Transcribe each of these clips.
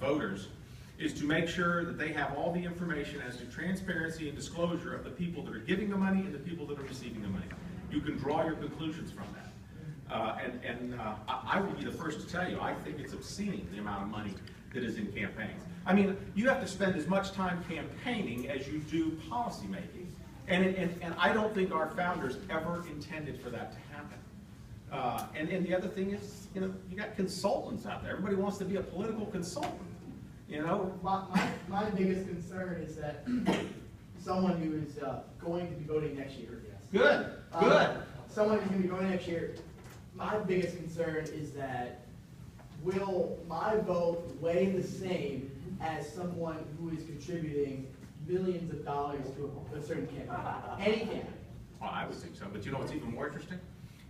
voters is to make sure that they have all the information as to transparency and disclosure of the people that are giving the money and the people that are receiving the money. You can draw your conclusions from that. I will be the first to tell you, I think it's obscene, the amount of money that is in campaigns. I mean, you have to spend as much time campaigning as you do policy making. And I don't think our founders ever intended for that to happen. And the other thing is, you know, you got consultants out there. Everybody wants to be a political consultant. You know, my biggest concern is that someone who is going to be voting next year. Yes. Good. Someone who's going to be voting next year. My biggest concern is that will my vote weigh the same as someone who is contributing millions of dollars to a certain campaign, any campaign? Well, I would think so. But you know what's even more interesting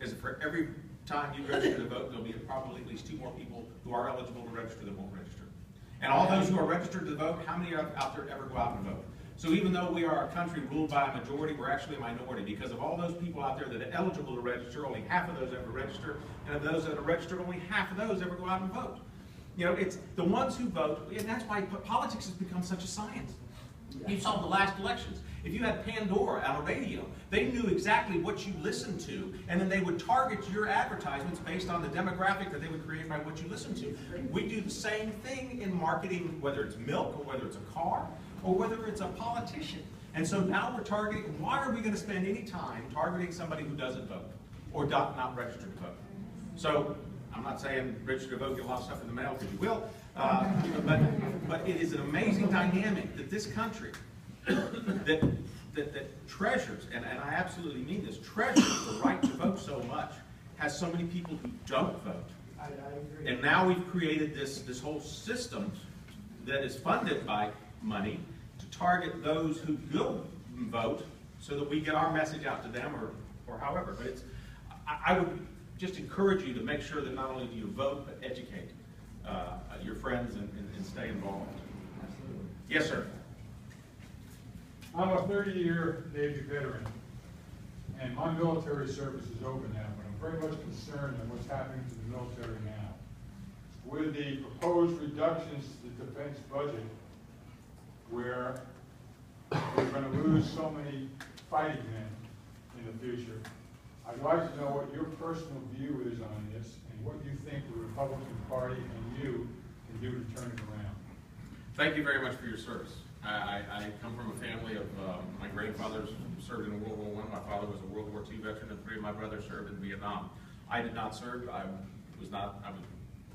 is that for every time you register to vote, there'll be probably at least 2 more people who are eligible to register that won't register. And all those who are registered to vote, how many out there ever go out and vote? So even though we are a country ruled by a majority, we're actually a minority because of all those people out there that are eligible to register, only half of those ever register, and of those that are registered, only half of those ever go out and vote. You know, it's the ones who vote, and that's why politics has become such a science. You saw the last elections. If you had Pandora on a radio, they knew exactly what you listened to, and then they would target your advertisements based on the demographic that they would create by what you listen to. We do the same thing in marketing, whether it's milk, or whether it's a car, or whether it's a politician. And so now we're targeting, why are we going to spend any time targeting somebody who doesn't vote, or not registered to vote? So, I'm not saying register to vote, get a lot of stuff in the mail, because you will, but it is an amazing dynamic that this country, that treasures, and I absolutely mean this, treasures the right to vote so much, has so many people who don't vote. I agree. And now we've created this whole system that is funded by money to target those who will vote so that we get our message out to them or however. But I would just encourage you to make sure that not only do you vote, but educate your friends and stay involved. Absolutely. Yes, sir. I'm a 30-year Navy veteran, and my military service is over now, but I'm very much concerned at what's happening to the military now. With the proposed reductions to the defense budget, where we're going to lose so many fighting men in the future, I'd like to know what your personal view is on this and what you think the Republican Party and you can do to turn it around. Thank you very much for your service. I come from a family of, my grandfathers served in World War I, my father was a World War II veteran, and 3 of my brothers served in Vietnam. I did not serve. I was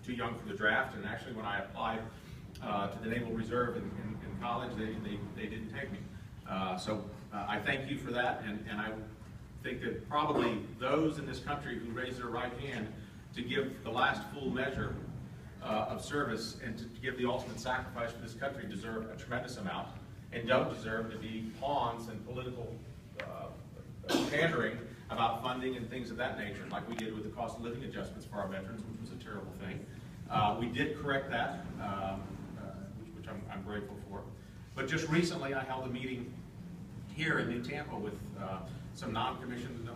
too young for the draft, and actually when I applied to the Naval Reserve in college, they didn't take me. So I thank you for that, and I think that probably those in this country who raise their right hand to give the last full measure of service and to give the ultimate sacrifice for this country deserve a tremendous amount and don't deserve to be pawns in political pandering about funding and things of that nature, like we did with the cost of living adjustments for our veterans, which was a terrible thing. We did correct that, which I'm grateful for. But just recently I held a meeting here in Tampa with some non-commissioned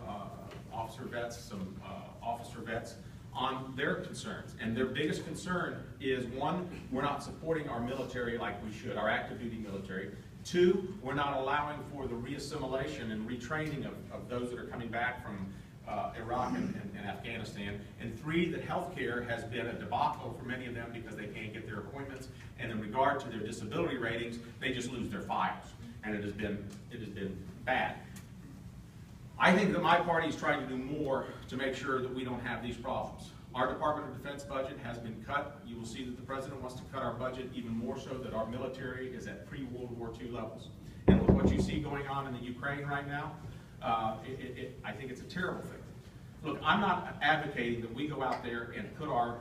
officer vets, some officer vets, on their concerns. And their biggest concern is, 1, we're not supporting our military like we should, our active duty military. 2, we're not allowing for the reassimilation and retraining of those that are coming back from Iraq and Afghanistan. And 3, that healthcare has been a debacle for many of them because they can't get their appointments. And in regard to their disability ratings, they just lose their files. And it has been bad. I think that my party is trying to do more to make sure that we don't have these problems. Our Department of Defense budget has been cut. You will see that the President wants to cut our budget even more so that our military is at pre-World War II levels. And with what you see going on in the Ukraine right now, I think it's a terrible thing. Look, I'm not advocating that we go out there and put our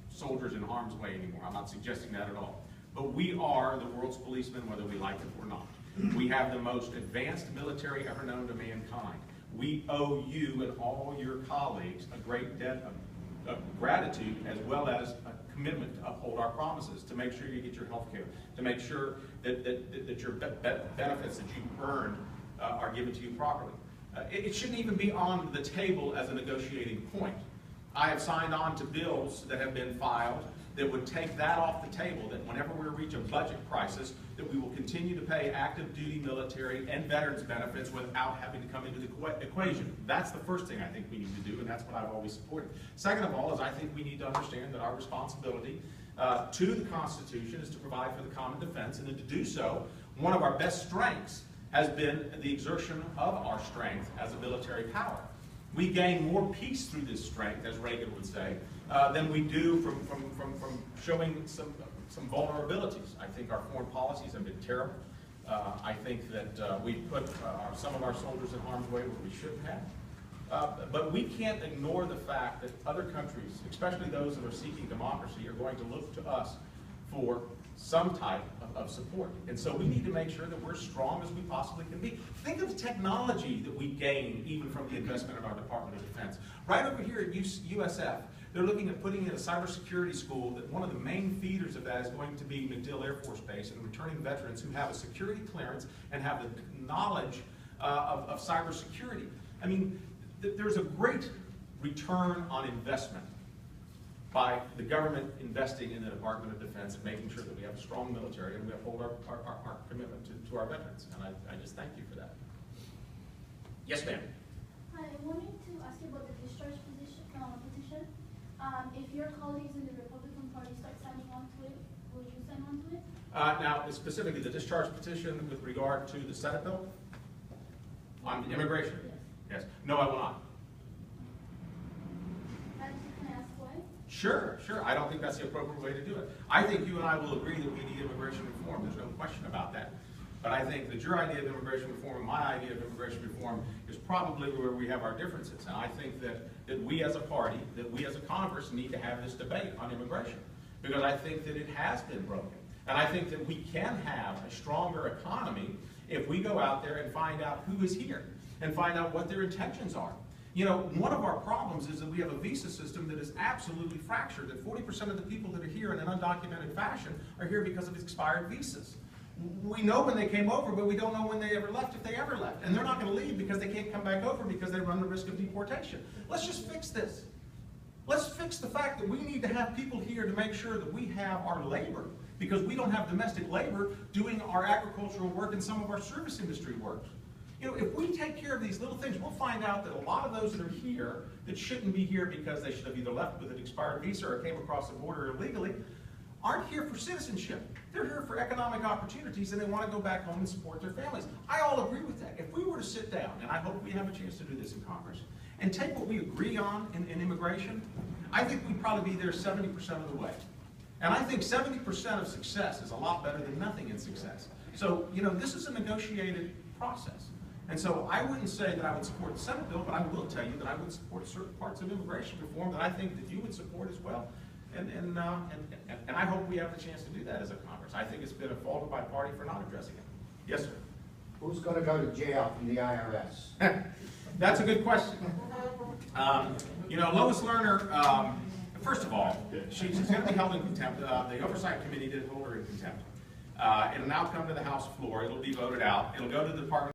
soldiers in harm's way anymore. I'm not suggesting that at all. But we are the world's policemen, whether we like it or not. We have the most advanced military ever known to mankind. We owe you and all your colleagues a great debt of gratitude, as well as a commitment to uphold our promises, to make sure you get your health care, to make sure that your benefits that you've earned are given to you properly. It shouldn't even be on the table as a negotiating point. I have signed on to bills that have been filed that would take that off the table, that whenever we reach a budget crisis, that we will continue to pay active duty military and veterans benefits without having to come into the equation. That's the first thing I think we need to do, and that's what I've always supported. Second of all is I think we need to understand that our responsibility to the Constitution is to provide for the common defense, and to do so, one of our best strengths has been the exertion of our strength as a military power. We gain more peace through this strength, as Reagan would say, than we do from showing some vulnerabilities. I think our foreign policies have been terrible. I think that we've put some of our soldiers in harm's way where we shouldn't have. But we can't ignore the fact that other countries, especially those that are seeking democracy, are going to look to us for some type of support. And so we need to make sure that we're strong as we possibly can be. Think of the technology that we gain even from the investment of our Department of Defense. Right over here at USF, they're looking at putting in a cybersecurity school that one of the main feeders of that is going to be MacDill Air Force Base, and returning veterans who have a security clearance and have the knowledge of cybersecurity. I mean, there's a great return on investment by the government investing in the Department of Defense and making sure that we have a strong military and we uphold our commitment to our veterans. And I just thank you for that. Yes, ma'am. Hi, I wanted to ask you about the discharge petition. If your colleagues in the Republican Party start signing on to it, will you sign on to it? Now, specifically the discharge petition with regard to the Senate bill on immigration? Yes. Yes. No, I will not. Can I ask why? Sure. I don't think that's the appropriate way to do it. I think you and I will agree that we need immigration reform. There's no question about that. But I think that your idea of immigration reform and my idea of immigration reform is probably where we have our differences. And I think that we as a party, that we as a Congress need to have this debate on immigration. Because I think that it has been broken. And I think that we can have a stronger economy if we go out there and find out who is here and find out what their intentions are. You know, one of our problems is that we have a visa system that is absolutely fractured, that 40% of the people that are here in an undocumented fashion are here because of expired visas. We know when they came over, but we don't know when they ever left, if they ever left. And they're not going to leave because they can't come back over because they run the risk of deportation. Let's just fix this. Let's fix the fact that we need to have people here to make sure that we have our labor, because we don't have domestic labor doing our agricultural work and some of our service industry work. You know, if we take care of these little things, we'll find out that a lot of those that are here that shouldn't be here because they should have either left with an expired visa or came across the border illegally, aren't here for citizenship. They're here for economic opportunities, and they want to go back home and support their families. I all agree with that. If we were to sit down, and I hope we have a chance to do this in Congress, and take what we agree on in immigration, I think we'd probably be there 70% of the way. And I think 70% of success is a lot better than nothing in success. So, you know, this is a negotiated process. And so I wouldn't say that I would support the Senate bill, but I will tell you that I would support certain parts of immigration reform that I think that you would support as well. And I hope we have the chance to do that as a Congress. I think it's been a fault of my party for not addressing it. Yes, sir. Who's going to go to jail from the IRS? That's a good question. You know, Lois Lerner, first of all, she's going to be held in contempt. The Oversight Committee did hold her in contempt. It'll now come to the House floor. It'll be voted out. It'll go to the Department